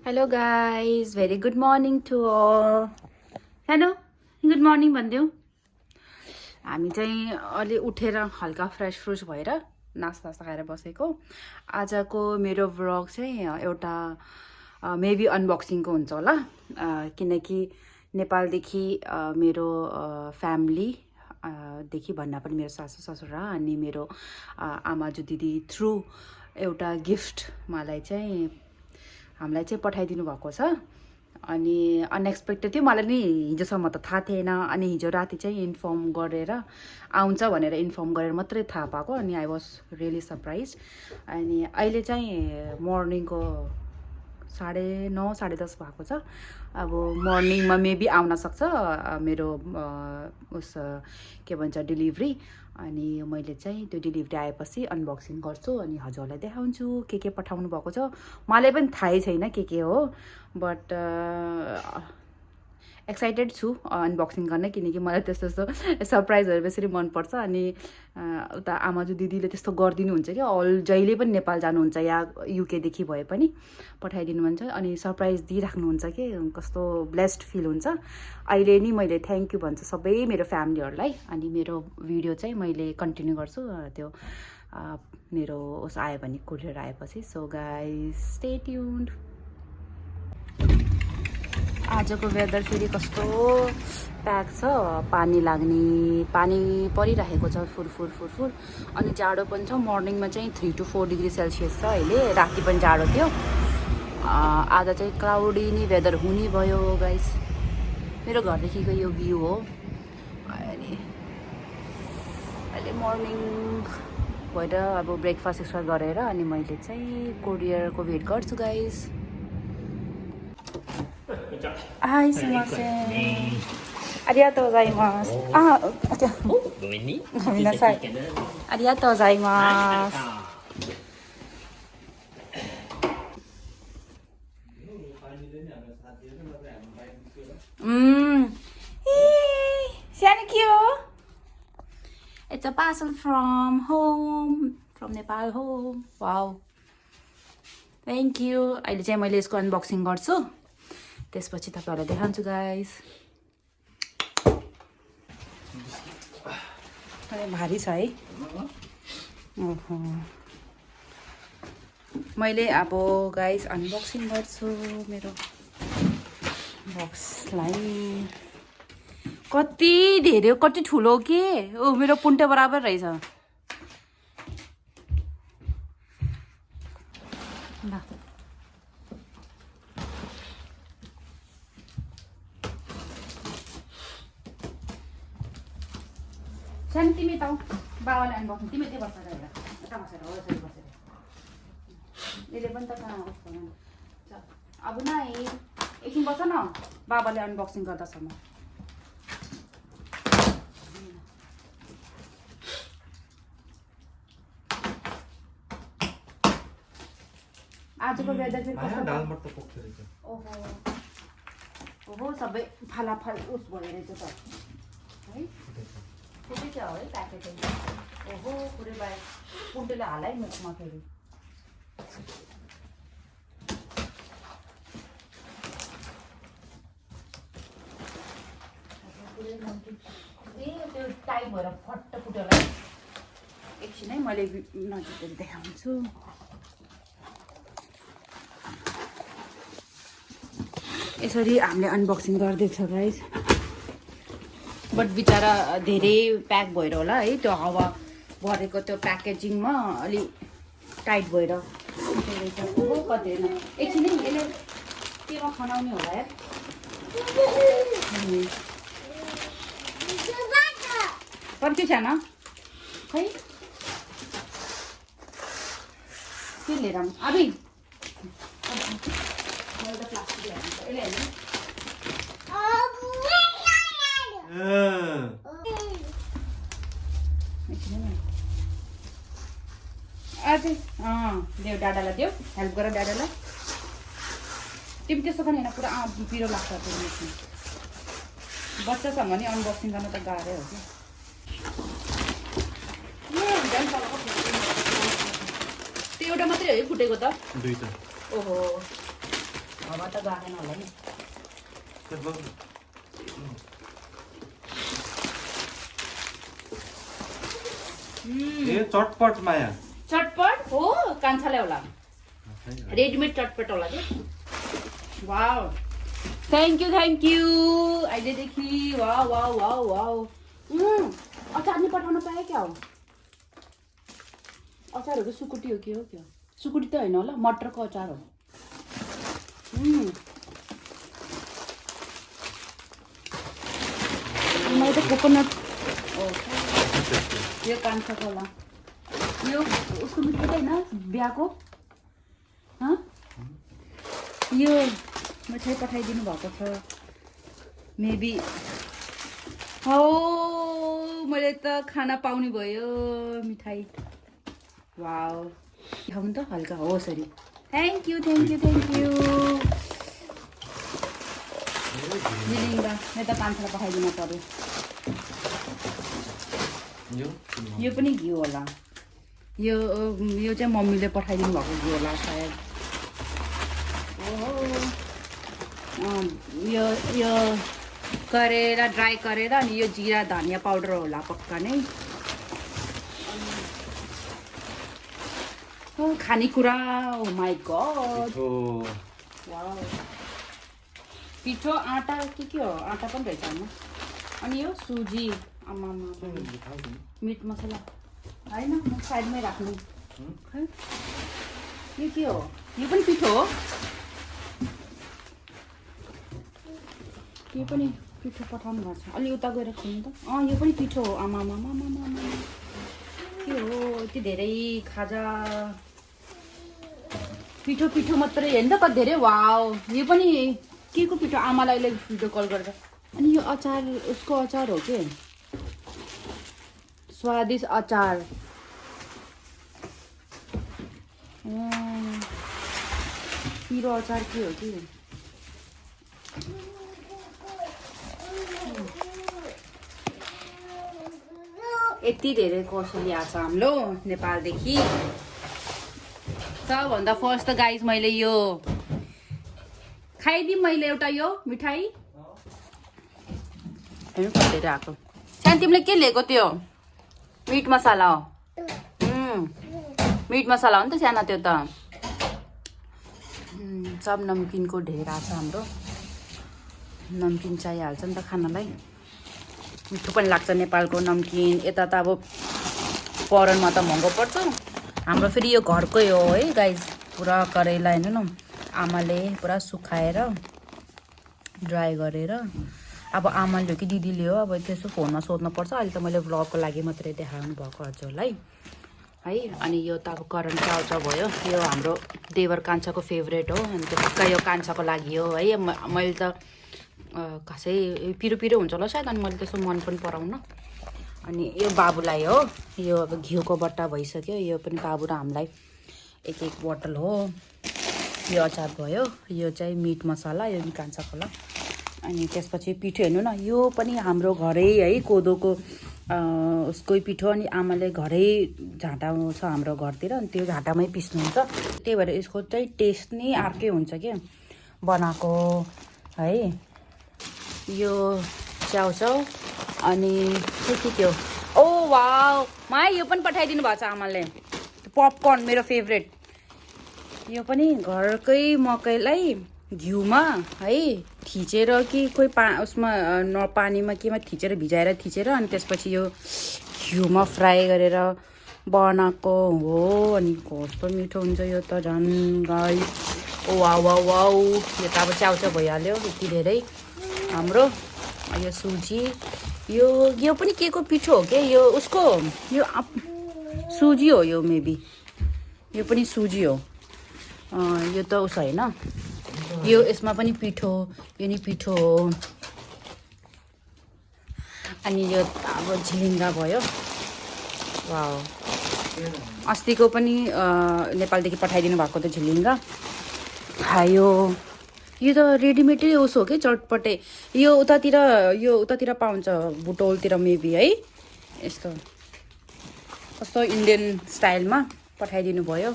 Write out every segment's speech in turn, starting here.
Hello guys very good morning to all hello good morning भनिदेऊ हामी चाहिँ अलि उठेर हल्का फ्रेस भएर नास्ता खाएर बसेको आजको मेरो भ्लग चाहिँ एउटा मेबी अनबक्सिङको हुन्छ होला किनकि नेपालदेखि मेरो फ्यामिली देखि भन्दा पनि मेरो सासू ससुरा अनि मेरो आमाजू दिदी थ्रु एउटा गिफ्ट मलाई चाहिँ हामीलाई चाहिँ पठाइदिनु भएको छ अनि अनएक्सपेक्टेड थियो मलाई नि हिजोसम्म त थाहा थिएन अनि हिजो राति चाहिँ इन्फर्म गरेर आउँछ भनेर इन्फर्म गरेर मात्रै थाहा पाएको अनि आई वाज रियली सरप्राइज अनि अहिले चाहिँ मर्निङको 9:30 10:30 भएको छ अब मर्निङमा मेबी आउन सक्छ मेरो उस के भन्छ डेलिभरी अनि मैले चाहिँ त्यो डेलिभरी आएपछि अनबक्सिङ गर्छु अनि हजुरलाई देखाउँछु के पठाउनु भएको छ मलाई पनि थाहै छैन के हो बट एक्साइटेड छु अनबक्सिङ गर्न किनकि मलाई त्यस्तो सरप्राइजहरू बेसरी मनपर्छ अनि उता आमाजू दिदीले त्यस्तो गरिदिनुहुन्छ कि जहिले पनि नेपाल जानुहुन्छ या युकेदेखि भए पनि पठाइदिनुहुन्छ अनि सरप्राइज दिइराख्नुहुन्छ कि कस्तो ब्लेस्ड फिल हुन्छ अहिले नि मैले थ्याङ्क यू भन्छु सबै मेरो फ्यामिलीहरूलाई अनि मेरो भिडियो चाहिँ मैले कन्टिन्यू गर्छु त्यो मेरो उस आयो भने कुरियर आएपछि सो गाइस स्टे ट्युन्ड आजको वेदर फेरि कस्तो प्याक छ पानी लाग्ने पानी परिरहेको छ फुर अनि जाडो पनि छ मर्निङमा चाहिँ 3 to 4 डिग्री सेल्सियस छ अहिले राति पनि जाडो थियो आज चाहिँ क्लाउडी नि वेदर हुने भयो गाइस मेरो घरदेखिको यो भ्यू हो अनि अहिले मर्निङ भएर अब ब्रेकफास्ट गरेर अनि मैले चाहिँ कोरियरको वेट गर्छु गाइसはいすいませんありがとうございますごめんね。ごめんなさいありがとうございますThank you It's a parcel from home from Nepal home wow Thank you अहिले चाहिँ मैले यसको अनबक्सिङ गर्छु त्यसपछि तपाईहरुलाई देखाउँछु गाइस अरे भारी छ है ओहो मैले अब गाइस अनबक्सिङ गर्छु मेरो बक्सलाई कति धेरै कति ठुलो के ओ मेरो पुन्टे बराबर रहेछ ल सानो तिमी त बाबाले अनबक्सिङ तिमी त्यही बसेर हेर यता बसेर हो यसरी बसेर यसले पनि त कहाँ होस् अब नाइ एकछिन बस न बाबाले अनबक्सिङ गर्दासम्म आजको वेदर चाहिँ कस्तो ओहो ओहो सबै फालाफल उस भएर रहेछ त है पुरै छ है प्याकेट ओहो पुरै बाहिर पुन्टेले हालै मुखमा फेरि त्यो टाइट भएर फट्ट फुट्यो होला एकछिन है मैले नजिकै देखाउँछु यसरी हामीले अनबक्सिङ गर्दैछ गाइस बट बिचारा धेरै प्याक भएर होला है त्यो हावा भरेको त्यो प्याकेजिङमा अलि टाइट भएर हो कति होइन एकछिन यसले केमा खनाउने होला यार कति छैन खै के लिएर अबि मैले त प्लास्टिक ल्याएको यसले हेर्नु अझै देऊ डाडालाई देऊ हेल्प गर डाडालाई तिमी त्यस्तो पनि होइन पुरा पिरो लाग्छ त्यो मिक्समा बच्चासँग नि अनबक्सिङ गर्न त गाह्रै हो कि त्यो एउटा मात्रै हो है फुटेको त दुईटा ओहो अब गएन होला नि ए चटपट माया चटपट हो कान्छालाई होला रेडीमेड चटपट होला कि वाउ थ्याङ्क यू अहिलेदेखि वाउ वाउ वाउ वाउ अचार नि पठाउन पाएँ क्या हो अचारहरू सुकुटी हो के हो क्या सुकुटी त होइन होला मटरको अचार हो मैले त कोकोनट यो कान्छाको होला यो उसको मिठो त होइन बिहाको यो मिठाई पठाइदिनु भएको छ मेबी हो मैले त खाना पाउने भयो मिठाई वाउ खाउँ त हल्का हो सरी थ्याङ्क यू जिलिङ्गा मैले त कान्छालाई पठाइदिनु पर्यो यो पनि घिउ होला यो चाहिँ मम्मीले पठाइदिनु भएको घिउ होला सायद यो गरेर ड्राई गरेर अनि यो जिरा धनियाँ पाउडर होला पक्का नै खानेकुरा ओ माई गड वाउ पिठो आँटा के हो आँटा पनि रहेछ होइन अनि यो सुजी आमामा मिट मसला होइन म साइडमै राख्नु खै यो के हो यो पनि पिठो हो यो पनि पिठो पठाउनु भएको छ अलि उता गएर खानु त यो पनि पिठो हो आमामा के हो यति धेरै खाजा पिठो मात्रै हेर्नु त कति धेरै वाउ यो पनि के को पिठो आमालाई अहिले भिडियो कल गरेर अनि यो अचार उसको अचार हो के स्वादिष्ट अचार पिरो अचार के हो कि यति धेरै कौशली आएको छ हाम्रो नेपालदेखि सबभन्दा फर्स्ट त गाइस मैले यो खाइदिउँ मैले एउटा यो मिठाई हेर्नु कतिले आएको सानो तिमीले के लिएको त्यो मिट मसाला हो मिट मसाला हो नि त सानो त्यो त सब नमकिनको ढेर आएको छ हाम्रो नमकिन चाहिहाल्छ नि त खानालाई मिठो पनि लाग्छ नेपालको नमकिन यता त अब परानमा त महँगो पर्छ हाम्रो फेरि यो घरकै हो है गाइस पुरा करेला हेर्नु न आमाले पुरा सुकाएर ड्राई गरेर अब आमाले हो कि दिदीले हो अब त्यसो फोनमा सोध्नुपर्छ अहिले त मैले भ्लगको लागि मात्रै देखाउनु भएको हजुरलाई है अनि यो त अब करण चाउचाउ भयो यो हाम्रो देवर कान्छाको फेभरेट हो अनि त्यो यो कान्छाको लागि हो है मैले त खासै पिरो हुन्छ होला सायद अनि मैले त्यसो मन पनि पराउन अनि यो बाबुलाई हो यो अब घिउको बट्टा भइसक्यो यो पनि बाबु र हामीलाई एक बोतल हो यो अचार भयो यो चाहिँ मिट मसाला यो कान्छाको होला अनि त्यसपछि पिठो हेर्नु न यो पनि हाम्रो घरै है कोदोको उसकै पिठो अनि आमाले घरै झाँटा छ हाम्रो घरतिर अनि त्यो झाँटामै पिस्नुहुन्छ त्यही भएर यसको चाहिँ टेस्ट नै अर्कै हुन्छ क्या बनाएको है यो च्याउचाउ अनि के थियो ओ वाउ मा यो पनि पठाइदिनु भएको छ आमाले पपकर्न मेरो फेभरेट यो पनि घरकै मकैलाई घिउमा है थिचेर कि कोही उसमा पानीमा केमा थिचेर अनि त्यसपछि यो घिउमा फ्राई गरेर बनाएको हो अनि कस्तो मिठो हुन्छ यो त झन् गाई ओ वाउ वाउ वाउ यो त अब च्याउचाउ भइहाल्यो यति धेरै हाम्रो यो सुजी यो पनि के को पिठो हो के यो उसको यो सुजी हो यो मेबी यो पनि सुजी हो यो त उस होइन यो यसमा पनि पिठो यो नि पिठो हो अनि यो अब झिलिङ्गा भयो वाउ अस्तिको पनि नेपालदेखि पठाइदिनु भएको त झिलिङ्गा खायो यो त रेडिमेडै उसो हो कि चटपटे यो उतातिर पाउँछ बुटोलतिर मेबी है यस्तो कस्तो इन्डियन स्टाइलमा पठाइदिनु भयो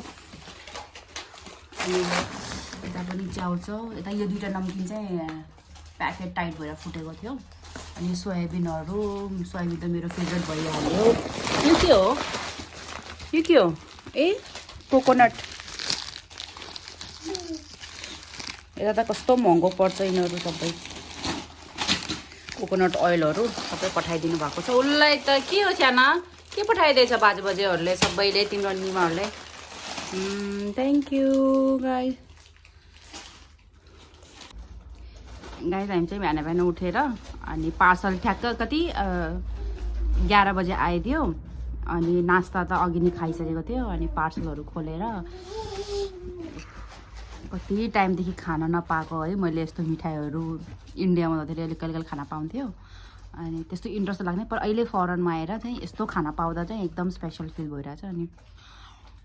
अनि यता पनि च्याउचाउ यता यो दुईवटा नम्किन चाहिँ प्याकेट टाइट भएर फुटेको थियो अनि सोयाबिनहरू सोयाबिन त मेरो फेभरेट भइहाल्यो यो के हो ए कोकोनट यता त कस्तो महँगो पर्छ यिनीहरू सबै कोकोनट ओइलहरू सबै पठाइदिनु भएको छ उसलाई त के हो साना के पठाइदिएछ बाजेहरूले सबैले तिम्रो निमाहरूले थ्याङ्क यू गाइस हामी चाहिँ बिहान उठेर अनि पार्सल ठ्याक्क कति 11 बजे आइदियो अनि नास्ता त अघि नै खाइसकेको थियो अनि पार्सलहरू खोलेर कति टाइमदेखि खान नपाएको है मैले यस्तो मिठाईहरू इन्डियामा हुँदाखेरि अलिक कहिले खाना पाउँथ्यो अनि त्यस्तो इन्ट्रेस्ट लाग्ने पर अहिले फरेनमा आएर चाहिँ यस्तो खाना पाउँदा चाहिँ एकदम स्पेसल फिल भइरहेछ अनि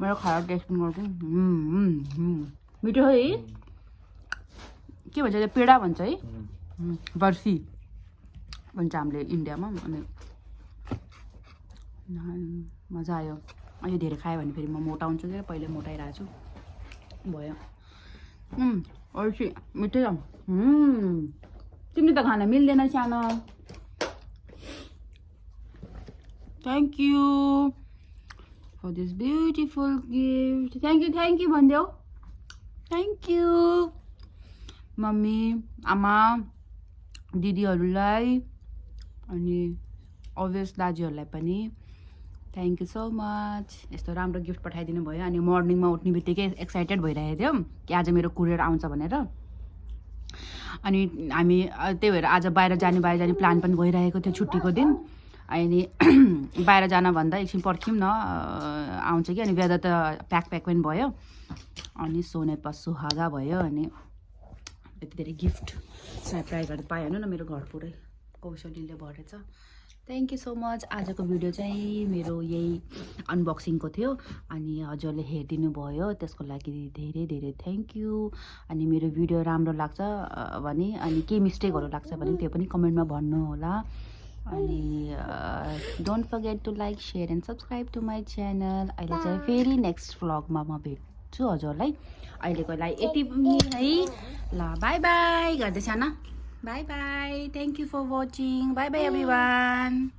मेरो खराब टेस्ट गर्छु मिठो है के भन्छ पेडा भन्छ है बर्फी भन्छ हामीले इन्डियामा अनि मजा आयो अहिले धेरै खायो भने फेरि म मोटाउँछु क्या पहिले मोटाइरहेको छु भयो अल्छी मिठै तिमीले त खान मिल्दैन सानो thank you for this beautiful gift thank you भनिदेऊ थ्याङ्क यू मम्मी आमा दिदीहरूलाई अनि अभियस दाजुहरूलाई पनि थ्याङ्क यू सो मच यस्तो राम्रो गिफ्ट पठाइदिनु भयो अनि मर्निङमा उठ्ने बित्तिकै एक्साइटेड भइरहेको थियौँ कि आज मेरो कुरियर आउँछ भनेर अनि हामी त्यही भएर आज बाहिर जाने प्लान पनि भइरहेको थियो छुट्टीको दिन अनि बाहिर जान भन्दा एकछिन पर्ख्यौँ न आउँछ कि अनि वेदर त प्याक पनि भयो अनि सोने सुहागा भयो अनि यति धेरै गिफ्ट सरप्राइजहरू पाएँ होइन न मेरो घर पुरै कौशलीले भरेछ थ्याङ्क यू सो मच आजको भिडियो चाहिँ मेरो यही अनबक्सिङको थियो अनि हजुरले हेरिदिनु भयो त्यसको लागि धेरै धेरै थ्याङ्क यू अनि मेरो भिडियो राम्रो लाग्छ भने अनि के मिस्टेकहरू लाग्छ भने त्यो पनि कमेन्टमा भन्नु होला अनि don't forget to like share and subscribe to my channel अहिले चाहिँ फेरि नेक्स्ट भ्लगमा म भेट्छु हजुरलाई अहिलेको लागि यति पनि है ल बाई बाई गर्दैछ न Bye bye. Thank you for watching. Bye bye everyone.